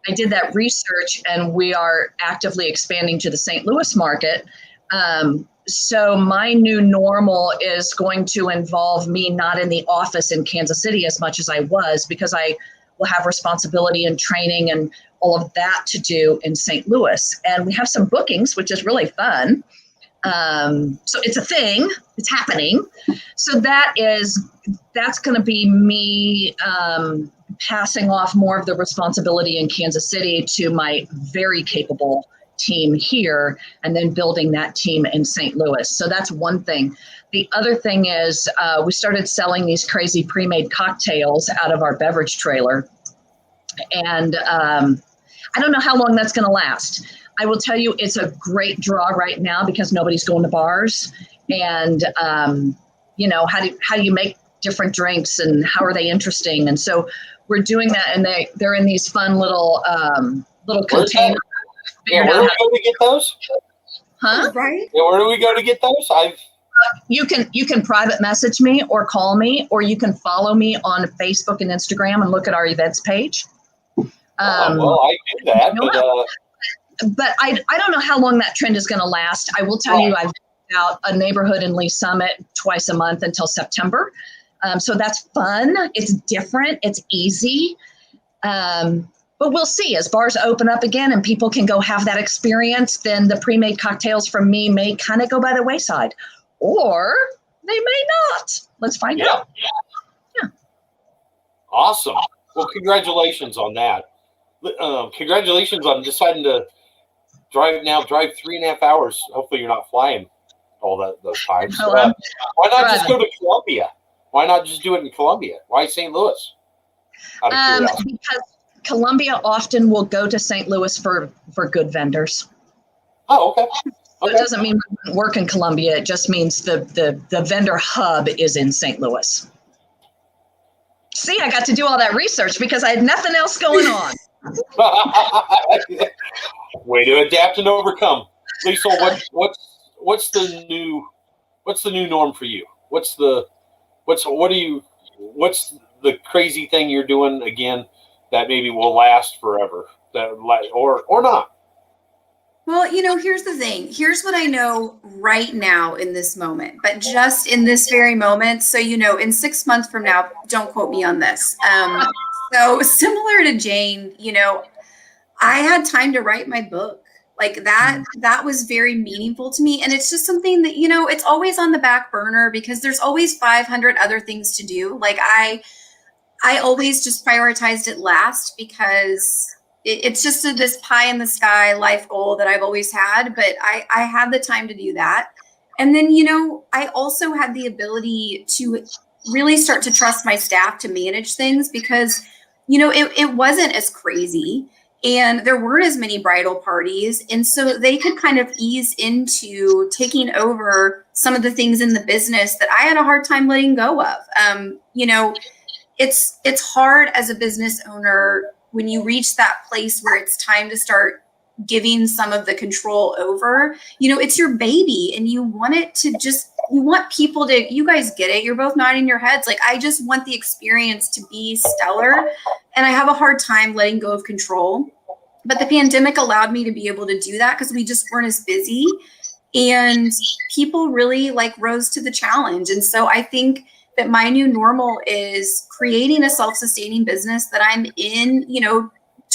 I did that research, and we are actively expanding to the St. Louis market. So my new normal is going to involve me not in the office in Kansas City as much as I was, because I will have responsibility and training and all of that to do in St. Louis. And we have some bookings, which is really fun. So it's a thing, it's happening. So that's going to be me passing off more of the responsibility in Kansas City to my very capable team here, and then building that team in St. Louis. So that's one thing. The other thing is we started selling these crazy pre-made cocktails out of our beverage trailer. And I don't know how long that's going to last. I will tell you, it's a great draw right now because nobody's going to bars. And, you know, how do you make different drinks, and how are they interesting? And so we're doing that, and they're in these fun little containers. Yeah, where do we go to get those? Huh? Right. Yeah, where do we go to get those? You can private message me or call me, or you can follow me on Facebook and Instagram and look at our events page. Well, I do that, but I don't know how long that trend is going to last. I will tell you, I've been out a neighborhood in Lee Summit twice a month until September. So that's fun. It's different. It's easy. But we'll see as bars open up again and people can go have that experience, then the pre-made cocktails from me may kind of go by the wayside, or they may not. Let's find out. Yeah. Awesome. Well, congratulations on that. Congratulations on deciding to drive 3.5 hours. Hopefully you're not flying all those times. Why not just go to Columbia? Why not just do it in Columbia? Why St. Louis? Because Columbia often will go to St. Louis for good vendors. Oh, okay. So it doesn't mean we wouldn't work in Columbia. It just means the vendor hub is in St. Louis. See, I got to do all that research because I had nothing else going on. Way to adapt and overcome. Lisa, what's the new norm for you? What's the crazy thing you're doing again that maybe will last forever, or not? Well, you know, here's the thing. Here's what I know right now in this moment, but just in this very moment. So, you know, in 6 months from now, don't quote me on this. So similar to Jane, you know, I had time to write my book. Like that was very meaningful to me. And it's just something that, you know, it's always on the back burner because there's always 500 other things to do. Like I always just prioritized it last because it's just this pie in the sky life goal that I've always had, but I had the time to do that. And then, you know, I also had the ability to really start to trust my staff to manage things because, you know, it wasn't as crazy and there weren't as many bridal parties. And so they could kind of ease into taking over some of the things in the business that I had a hard time letting go of. You know, it's hard as a business owner when you reach that place where it's time to start giving some of the control over. You know, it's your baby and you want it to just, you want people to, you guys get it. You're both nodding your heads. Like, I just want the experience to be stellar. And I have a hard time letting go of control. But the pandemic allowed me to be able to do that because we just weren't as busy. And people really like rose to the challenge. And so I think that my new normal is creating a self-sustaining business that I'm in, you know,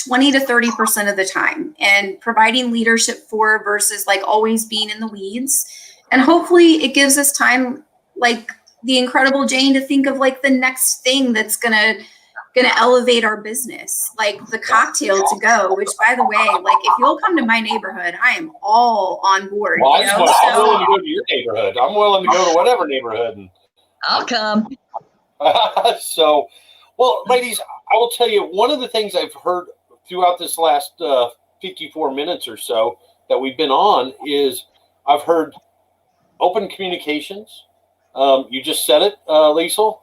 20 to 30% of the time and providing leadership for versus like always being in the weeds. And hopefully it gives us time, like the incredible Jane, to think of like the next thing that's gonna elevate our business, like the cocktail to go, which by the way, like if you'll come to my neighborhood, I am all on board. Well, I'm willing to go to your neighborhood. I'm willing to go to whatever neighborhood. And I'll come. So, well, ladies, I will tell you, one of the things I've heard throughout this last 54 minutes or so that we've been on is I've heard open communications. You just said it, Liesl,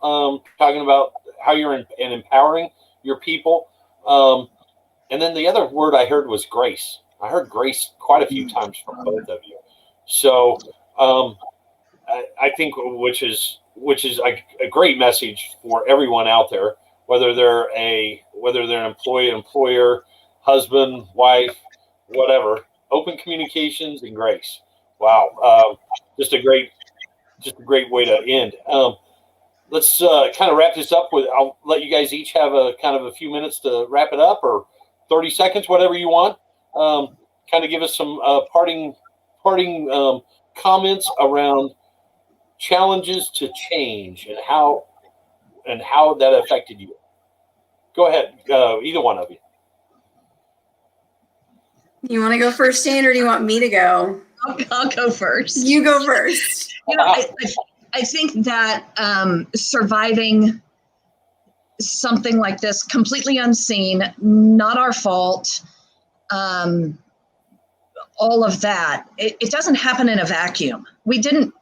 talking about how you're empowering your people. And then the other word I heard was grace. I heard grace quite a few times from both of you. So I think which is which is a great message for everyone out there, whether they're an employee, employer, husband, wife, whatever. Open communications and grace. Wow, just a great way to end. Let's kind of wrap this up with. I'll let you guys each have a few minutes to wrap it up, or 30 seconds, whatever you want. Kind of give us some parting comments around challenges to change and how that affected you. Go ahead, either one of you. You want to go first, Jane, or do you want me to go? I'll go first. You go first. I think that surviving something like this, completely unseen, not our fault, all of that, it doesn't happen in a vacuum. We didn't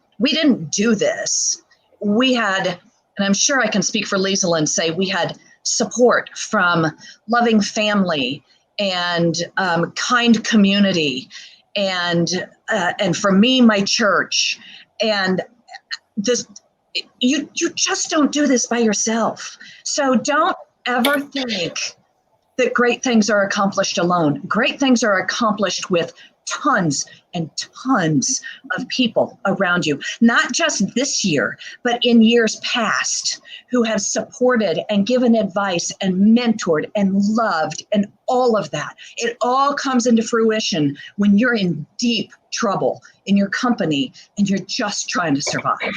do this. We had, and I'm sure I can speak for Liesl and say we had support from loving family and kind community, and for me, my church, and this. You just don't do this by yourself. So don't ever think that great things are accomplished alone. Great things are accomplished with tons and tons of people around you, not just this year, but in years past, who have supported and given advice and mentored and loved and all of that. It all comes into fruition when you're in deep trouble in your company and you're just trying to survive.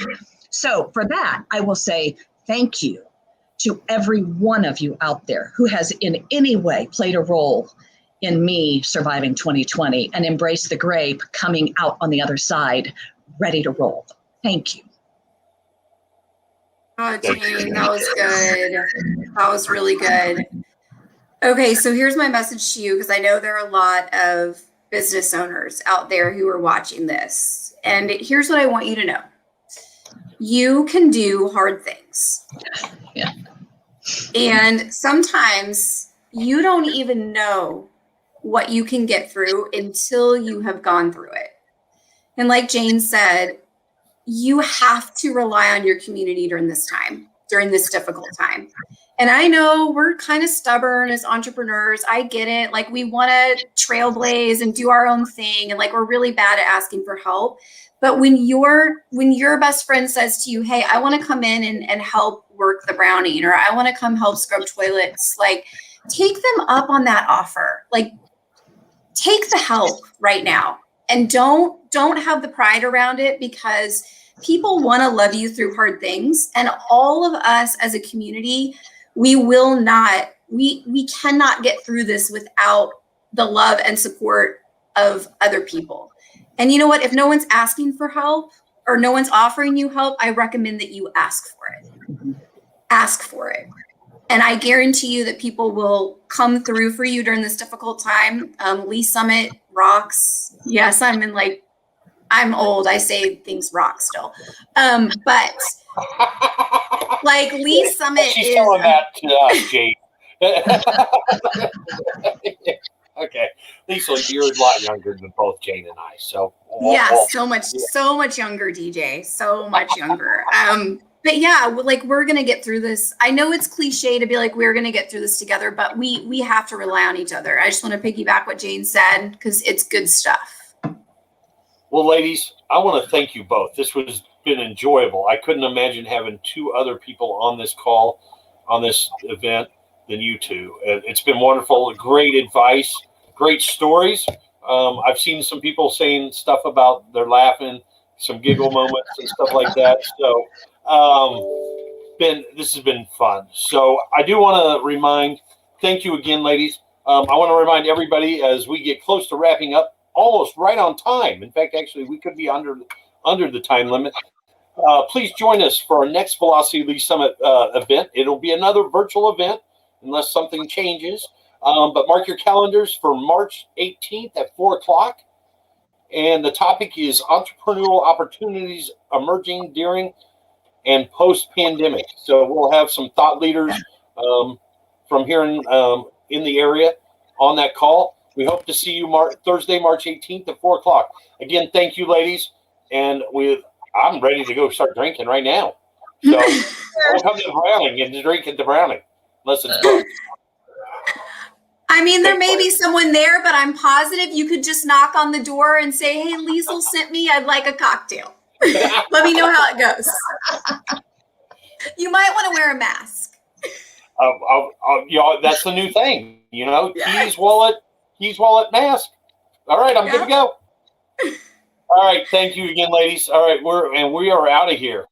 So for that, I will say thank you to every one of you out there who has in any way played a role in me surviving 2020 and Embrace the Grape coming out on the other side, ready to roll. Thank you. Oh, Jane, that was good. That was really good. Okay, so here's my message to you, because I know there are a lot of business owners out there who are watching this. And here's what I want you to know. You can do hard things. Yeah. And sometimes you don't even know what you can get through until you have gone through it. And like Jane said, you have to rely on your community during this time, during this difficult time. And I know we're kind of stubborn as entrepreneurs. I get it. Like, we want to trailblaze and do our own thing. And like, we're really bad at asking for help. But when your best friend says to you, hey, I want to come in and help work the brownie, or I want to come help scrub toilets, like, take them up on that offer. Like, take the help right now, and don't have the pride around it, because people want to love you through hard things. And all of us as a community, we cannot get through this without the love and support of other people. And you know what? If no one's asking for help or no one's offering you help, I recommend that you ask for it. Ask for it. And I guarantee you that people will come through for you during this difficult time. Lee Summit rocks. Yes, I'm old. I say things rock still. But like, Lee Summit She's is telling that to us, Jade. Okay, Lisa, you're a lot younger than both Jane and I. So so much younger, DJ. So much younger. But yeah, like, we're gonna get through this. I know it's cliche to be like, we're gonna get through this together, but we have to rely on each other. I just want to piggyback what Jane said, because it's good stuff. Well, ladies, I want to thank you both. This has been enjoyable. I couldn't imagine having two other people on this call, on this event, than you two. It's been wonderful. Great advice, great stories. I've seen some people saying stuff about they're laughing, some giggle moments and stuff like that. So this has been fun. So I do want to thank you again, ladies. I want to remind everybody, as we get close to wrapping up, almost right on time. In fact, actually, we could be under the time limit. Please join us for our next Velocity League Summit event. It'll be another virtual event unless something changes. But mark your calendars for March 18th at 4 o'clock. And the topic is entrepreneurial opportunities emerging during and post-pandemic. So we'll have some thought leaders from here in the area on that call. We hope to see you Thursday, March 18th at 4 o'clock. Again, thank you, ladies. And I'm ready to go start drinking right now. So don't come to the Browning and drink at the Browning unless it's booked. I mean, there may be someone there, but I'm positive you could just knock on the door and say, "Hey, Liesl sent me. I'd like a cocktail. Let me know how it goes." You might want to wear a mask. That's the new thing. Keys, wallet, mask. All right, I'm good to go. All right, thank you again, ladies. All right, we are out of here.